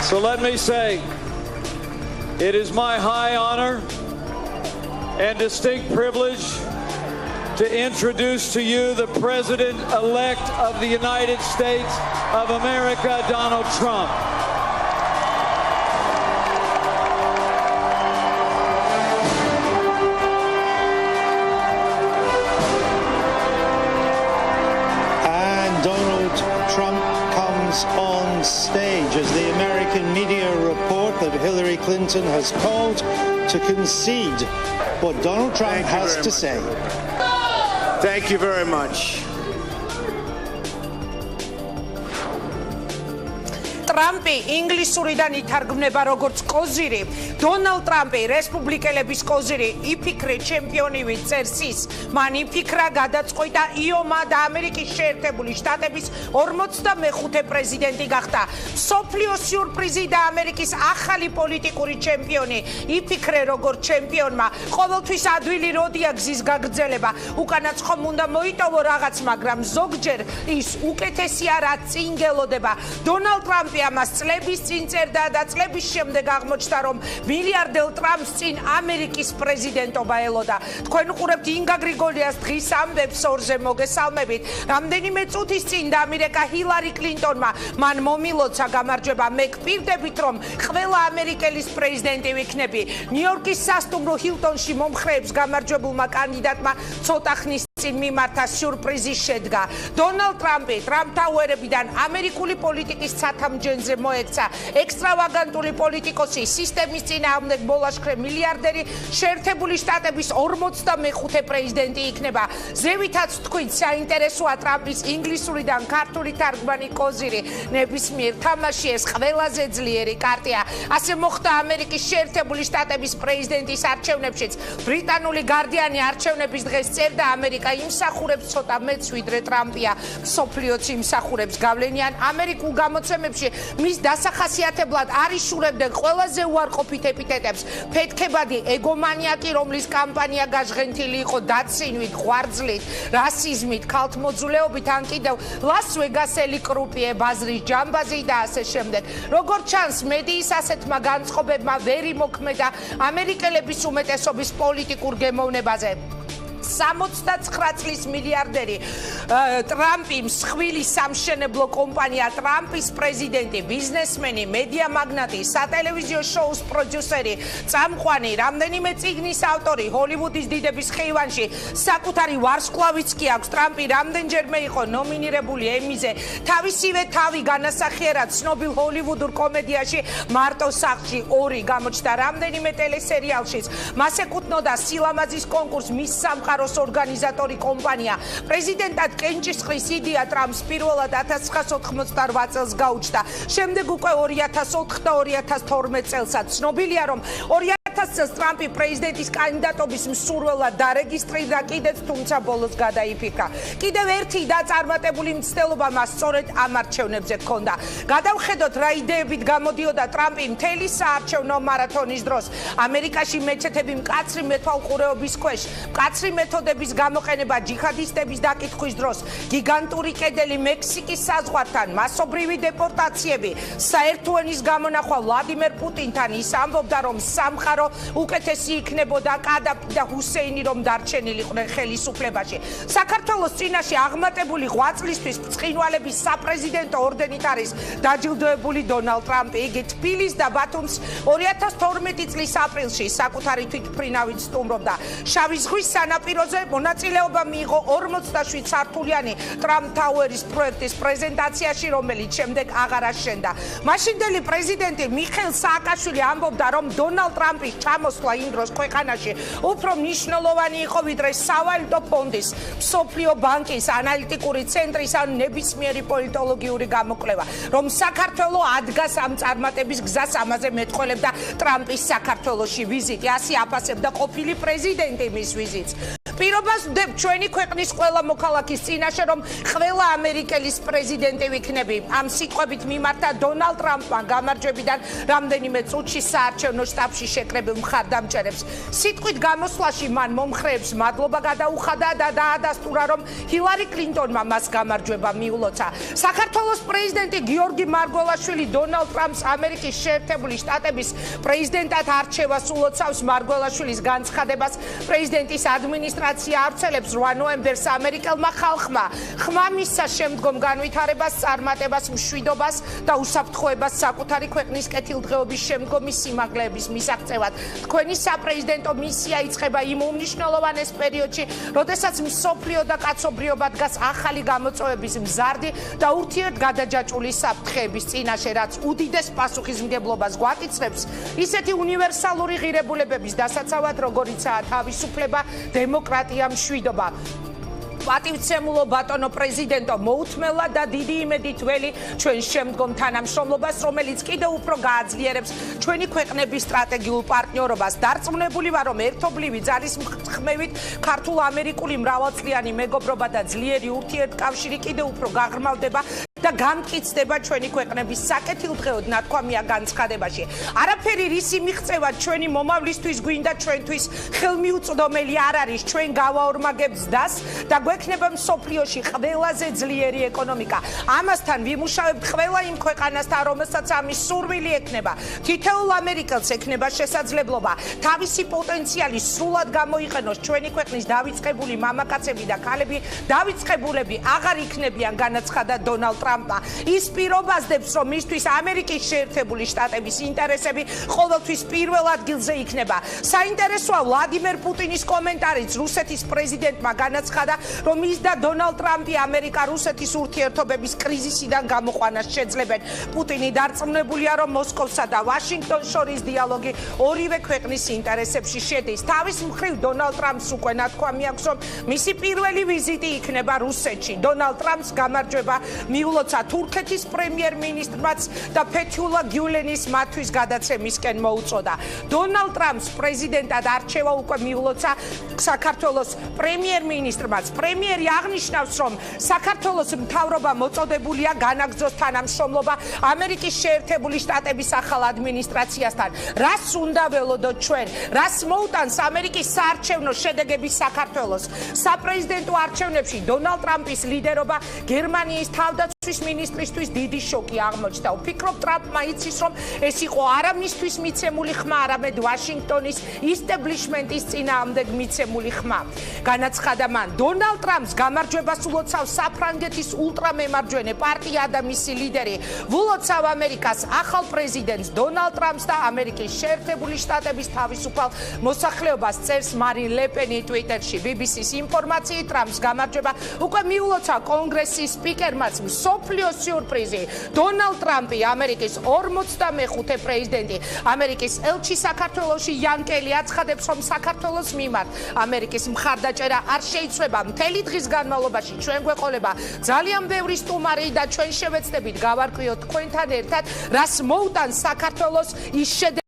So let me say, it is my high honor and distinct privilege to introduce to you the President-elect of the United States of America, Donald Trump. And Donald Trump comes on stage as the American media report that Hillary Clinton has called to concede what Donald Trump has to say. Thank you very much. ტრამპი ინგლისურიდან ითარგმნება როგორც კოზირი, დონალდ ტრამპი რესპუბლიკელების კოზირი, იფიქრე ჩემპიონივი წერს ის, მან იფიქრა გადაწყვიტა იომა და ამერიკის შეერთებული შტატების 45 პრეზიდენტი გახდა. მსოფლიო სიურპრიზი და ამერიკის ახალი პოლიტიკური ჩემპიონი, იფიქრე როგორც ჩემპიონმა, ყოველთვის ადვილი როდია გზის გაგრძელება, უკანაც ხომ უნდა მოიტოვო რაღაც, მაგრამ ზოგჯერ ის უკეთესია რაც წინ გელოდება. დონალდ ტრამპი ამას წლების წინ წერდა და წლების შემდეგ აღმოჩნდა, რომ მილიარდელ ტრამპს წინ ამერიკის პრეზიდენტობა ელოდა. თქვენ უყურებთ ინგა გრიგოლიას დღის ამბებს ორზე მოგესალმებით. რამდენიმე წუთის წინ დამირეკა ჰილარი კლინტონმა, მან მომილოცა გამარჯვება. მე გპირდებით, რომ ყველა ამერიკელის პრეზიდენტი ვიქნები. ნიუ-იორკის სასტუმრო ჰილტონში მომხრეებს გამარჯვებულმა კანდიდატმა ცოტა ხნის წინ მიმართა სიურპრიზი შედგა. დონალდ ტრამპი ტრამპ ტაუერებიდან ამერიკული პოლიტიკის ცათამბჯენზე მოექცა. ექსტრავაგანტული პოლიტიკოსი, სისტემის წინააღმდეგ ბოლაშქრე მილიარდერი, შეერთებული შტატების 45 პრეზიდენტი იქნება. ზევითაც თქვით, საინტერესოა ტრამპის ინგლისურიდან ქართული თარგმანი კოზირი. ნებისმიერ თამაში ეს ყველაზე ძლიერი კარტია. ასე მოხდა ამერიკის შეერთებული შტატების პრეზიდენტის არჩევნებშიც. ბრიტანული გარდიანი არჩევნების დღეს წერდა, ამერიკა იმსახურებს ცოტა მეც ვიდრე ტრამპია. მსოფლიოც იმსახურებს. გავლენიან ამერიკულ გამოცემებში მის დასახასიათებლად არ იშურებდნენ ყველაზე უარყოფით ეპითეტებს. ფეთქებადი ეგომანიაკი, რომლის კამპანია გაჟღენთილი იყო დაცინვით, ღვარძლით, რასიზმით, ქალთმოძულეობით, ან კიდევ ლას-ვეგასელი კრუპიე, ბაზრის ჯამბაზი და ასე შემდეგ. როგორც ჩანს, მედიის ასეთმა განწყობებმა ვერ იმოქმედა ამერიკელების უმეტესობის პოლიტიკურ გემოვნებაზე. 69 წლის მილიარდერი ტრამპი, მსხვილი სამშენებლო კომპანია ტრამპის პრეზიდენტი, ბიზნესმენი, მედია მაგნატი, სატელევიზიო შოუს პროდიუსერი, წამყვანი, რამდენიმე წიგნის ავტორი, ჰოლივუდის დიდების ხეივანში საკუთარი ვარსკვლავიც კი აქვს. ტრამპი რამდენჯერმე იყო ნომინირებული ემიზე. თავისივე თავი განასახიერა ცნობილ ჰოლივუდურ კომედიაში მარტო სახლში 2 გამოჩნდა რამდენიმე ტელესერიალშიც. მას ეკუთვნოდა სილამაზის კონკურსს მის სამყაროს ორგანიზატორი კომპანია. პრეზიდენტად კენჭისყრის იდეა ტრამპს პირველად 1988 წელს გაუჩნდა. შემდეგ უკვე 2004 და 2012 წელსაც. ცნობილია, რომ 2000 წელს ტრამპი პრეზიდენტის კანდიდატობის მსურველად დარეგისტრირდა კიდეც, თუმცა ბოლოს გადაიფიქრა. კიდევ ერთი დაწარმატებული მცდელობა მას სწორედ ამ არჩევნებზე ჰქონდა. გადავხედოთ, რა იდეებით გამოდიოდა ტრამპი მთელი საარჩევნო მარათონის დროს. ამერიკაში მეჩეთები მკაცრი მეთვალყურეობის ქვეშ, მკაცრი მეთოდების გამოყენება ჯიჰადისტების დაკითხვის დროს, გიგანტური კედელი მექსიკის საზღვართან, მასობრივი დეპორტაციები, საერთო ენის გამონახვა ვლადიმერ პუტინთან. ის ამბობდა, რომ სამყარო უკეთესი იქნებოდა კადაფი და ჰუსეინი რომ დარჩენილიყვნენ ხელისუფლებაში. საქართველოს წინაშე აღმატებული ღვაწლისთვის ბრწყინვალების საპრეზიდენტო ორდენით არის დაჯილდოებული დონალდ ტრამპი. იგი თბილისს და ბათუმს 2012 წლის აპრილში საკუთარი თვითმფრინავით სტუმრობდა. შავი ზღვის სანაპიროზე მონაწილეობა მიიღო 47 სართულიანი ტრამპ ტაუერის პროექტის პრეზენტაციაში, რომელიც შემდეგ აღარ აშენდა. მაშინდელი პრეზიდენტი მიხეილ სააკაშვილი ამბობდა, რომ დონალდ ტრამპის ჩამოსვლა იმ დროს ქვეყანაში უფრო მნიშვნელოვანი იყო, ვიდრე სავალუტო ფონდის, მსოფლიო ბანკის, ანალიტიკური ცენტრის ან ნებისმიერი პოლიტოლოგიური გამოკვლევა, რომ საქართველოს ადგას ამ წარმატების გზას. ამაზე მეტყველებდა ტრამპის საქართველოში ვიზიტი. ასე აფასებდა ყოფილი პრეზიდენტი მის ვიზიტს. პირობას ვდებ ჩვენი ქვეყნის ყველა მოქალაქის წინაშე, რომ ყველა ამერიკელის პრეზიდენტი ვიქნები. ამ სიტყვებით მიმართა დონალდ ტრამპმა გამარჯვებიდან რამდენიმე წუთში საარჩევნო შტაბში შეკრებილ მხარდამჭერებს. სიტყვით გამოსვლაში მან მომხრეებს მადლობა გადაუხადა და დაადასტურა, რომ ჰილარი კლინტონმა მას გამარჯვება მიულოცა. საქართველოს პრეზიდენტი გიორგი მარგველაშვილი დონალდ ტრამპს ამერიკის შეერთებული შტატების პრეზიდენტად არჩევას ულოცავს. მარგველაშვილის განცხადებას პრეზიდენტის ადმინისტრაცია ავრცელებს 8 ნოემბერს ამერიკელმა ხალხმა. ხმა მისცა შემდგომ განვითარებას, წარმატებას, მშვიდობას და უსაფრთხოებას საკუთარი ქვეყნის კეთილდღეობის შემდგომი სიმაღლეების მისაღწევად. თქვენი საპრეზიდენტო მისია იწყება იმ უმნიშვნელოვანეს პერიოდში, როდესაც მსოფლიო და კაცობრიობა დგას ახალი გამოწვევების მზარდი და ურთიერთგადაჯაჭვული საფრთხეების წინაშე, რაც უდიდეს პასუხისმგებლობას გვაკიცრებს ისეთი უნივერსალური ღირებულებების დასაცავად, როგორიცაა თავისუფლება, დემოკრატია, მშვიდობა. პატივცემულო ბატონო პრეზიდენტო, მოუთმელა და დიდი იმედით ველი ჩვენ შემდგომ თანამშრომლობას, რომელიც კიდევ უფრო გააძლიერებს ჩვენი ქვეყნების სტრატეგიულ პარტნიორობას. დარწმუნებული ვარ, რომ ერთობლივი ძალისხმევით ქართულ-ამერიკული მრავალწლიანი მეგობრობა და ძლიერი ურთიერთკავშირი კიდევ უფრო გაღრმავდება და გამტკიცდება ჩვენი ქვეყნების საკეთილდღეოდ ნათქვამია განცხადებაში. არაფერი რისი მიღწევა ჩვენი მომავლისთვის გვინდა ჩვენთვის ხელმიუწვდომელი არ არის. ჩვენ გავაორმაგებთ დას და გვექნება მსოფლიოში ყველაზე ძლიერი ეკონომიკა. ამასთან ვიმუშავებთ ყველა იმ ქვეყანასთან, რომელსაც ამის სურვილი ექნება. თითოეულ ამერიკელს ექნება შესაძლებლობა თავისი პოტენციალი სრულად გამოიყენოს. ჩვენი ქვეყნის დავიწყებული მამაკაცები და ქალები დავიწყებულები აღარ იქნებიან, განაცხადა დონალდ ტრამპმა. ის პირობასდებს, რომ მისთვის ამერიკის შეერთებული შტატების ინტერესები ყოველთვის პირველ ადგილზე იქნება. საინტერესოა ვლადიმერ პუტინის კომენტარიც რუსეთის პრეზიდენტმა განაცხადა, რომ ის და დონალდ ტრამპი ამერიკა-რუსეთის ურთიერთობების კრიზისიდან გამოყვანას შეძლებენ. პუტინი დარწმუნებულია, რომ მოსკოვსა და ვაშინგტონს შორის დიალოგი ორივე ქვეყნის ინტერესებში შედის. თავის მხრივ დონალდ ტრამპს უკვე ნათქვამი აქვს, რომ მისი პირველი ვიზიტი იქნება რუსეთში. დონალდ ტრამპს გამარჯვება მიულოცა თურქეთის პრემიერ-მინისტრმაც და ფეთულა გიულენის მათთვის გადაცემისკენ მოუწოდა. დონალდ ტრამპს პრეზიდენტად არჩევა უკვე მიულოცა საქართველოს პრემიერ-მინისტრმაც. პრემიერი აღნიშნავს, რომ საქართველოს მთავრობა მოწოდებულია განაგრძოს თანამშრომლობა ამერიკის შეერთებული შტატების ახალ ადმინისტრაციასთან. რას უნდა ველოდოთ ჩვენ? რას მოუტანს ამერიკის საარჩევნო შედეგების საქართველოს? საპრეზიდენტო არჩევნებში დონალდ ტრამპის ლიდერობა გერმანიის თავდაცვის მინისტრისთვის დიდი შოკი აღმოჩნდა. ვფიქრობ, ტრამპმა იცის, რომ ეს იყო არა მისთვის მიცემული ხმა, არამედ ვაშინგტონის ისტებლიშმენტის წინააღმდეგ მიცემული ხმა. განაცხადა მან, დონალდ ტრამპს გამარჯვებას ულოცავს საფრანგეთის ულტრამემარჯვენე პარტია და მისი ლიდერი. ულოცავ ამერიკას ახალ პრეზიდენტს დონალდ ტრამპს და ამერიკის შეერთებული შტატების თავისუფალ მოსახლეობას, წერს მარინ ლე პენი ტვიტერში. BBC-ს ინფორმაციით, ტრამპს გამარჯვება უკვე მიულოცა კონგრესის სპიკერმაც. მსოფლიოს სიურპრიზი. დონალდ ტრამპი, ამერიკის 45 პრეზიდენტი, ამერიკის ელჩი საქართველოში იან კელი აცხადებს, რომ საქართველოს მიმართ ამერიკის მხარდაჭერა არ შეიცვლება. მთელი დღის განმავლობაში ჩვენ გვეყოლება ძალიან ბევრი სტუმარი და ჩვენ შევეცდებით გავარკვიოთ თქვენთან ერთად, რას მოუტანს საქართველოს ის